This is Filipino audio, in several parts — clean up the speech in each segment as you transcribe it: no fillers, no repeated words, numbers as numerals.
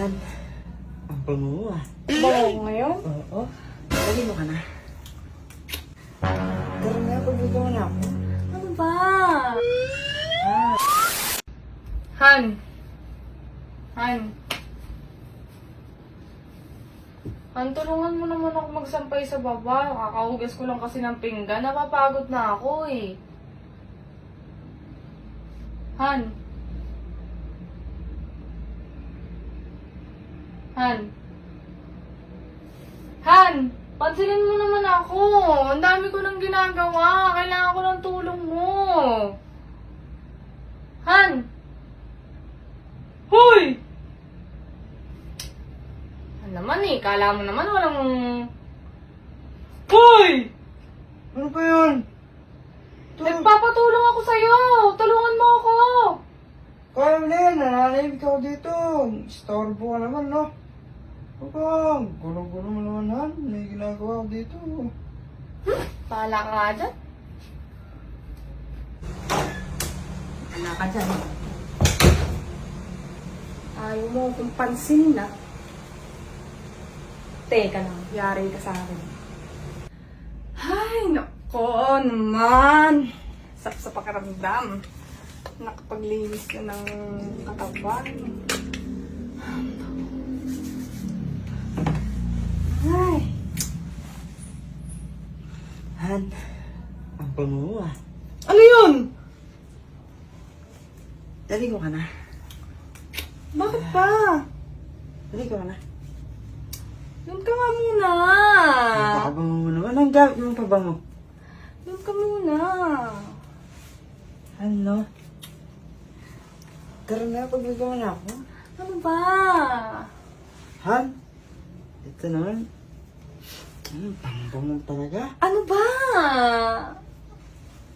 Han, ang bango ah. Bango ko ngayon? Oo. Dali mo ka na. Tara na, pagbagawa na ako. Ano ba? Ah. Han. Han. Han, tulungan mo naman ako magsampay sa baba. Kakahugas ko lang kasi ng pinggan. Napapagod na ako eh. Han. Han. Han! Pansinin mo naman ako. Ang dami ko nang ginagawa. Kailangan ko ng tulong mo. Han! Hoy! Ano naman eh, kala mo naman walang... Hoy! Ano ba yun? Nagpapatulong ako sa'yo! Tulungan mo ako! Kaya mo na yan, nananahimik ako dito. Istorbo ka naman, no? Baka, gulo-gulo mo naman, Han. May ginagawa ako dito. Pahala ka nga dyan. Pahala ka dyan. Ayaw mo akong pansinin na. Teka lang, yari ka sa akin. Ay, nako naman. Sarap sa pakiramdam. Nakapaglinis ka ng katawan. Ay. Han, ang bango ah. Ano yun? Dali mo ka na. Bakit pa? Dali ko ka na. Doon ka nga muna. Pabango mo naman. Ang gamit mong pabango. Doon ka muna. Ano? Tara na, pagbagawa na ako. Ano ba? Han, ito naman. Pangbango talaga. Ano ba?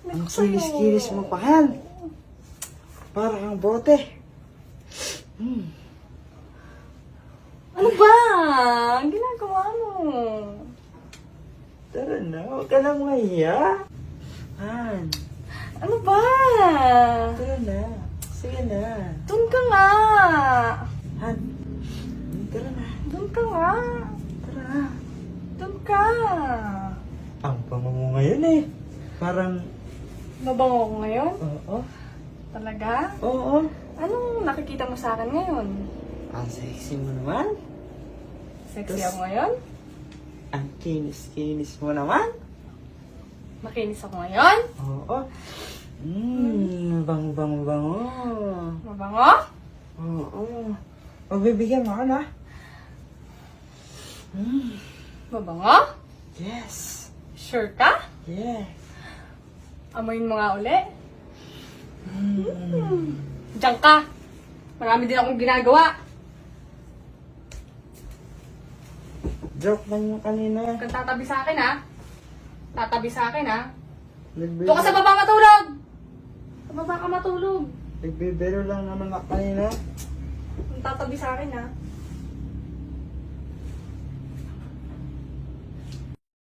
Ang kinis-kinis mo pa, Han. Para kang bote. Ano ba? Ang ginagawa mo? Tara na, huwag ka nang mahiya. Han, Ano ba? tara na. Sige na. Doon ka nga. Han, tara na. Doon ka nga. Tara na. Doon ka. Ang bango mo ngayon eh. Parang, Mabango ko ngayon? oo. Talaga? Oo. Anong nakikita mo sa akin ngayon? Ang sexy mo naman. Sexy ako ngayon? Ang kinis-kinis mo naman. Makinis ako ngayon? Oo. Bango-bango-bango. Mabango? Oo. Pagbibigyan mo ka na. Mabango? Yes. Sure ka? Yeah. Amoyin mo nga uli. Diyan ka. Marami din akong ginagawa. Joke lang yung kanina. Huwag kang tatabi sa akin, ha? Tatabi sa akin, ha? Nagbibiro, Doon ka sa baba matulog! Sa baba ka matulog. nagbibiro lang naman ako kanina. Huwag tatabi sa akin, ha?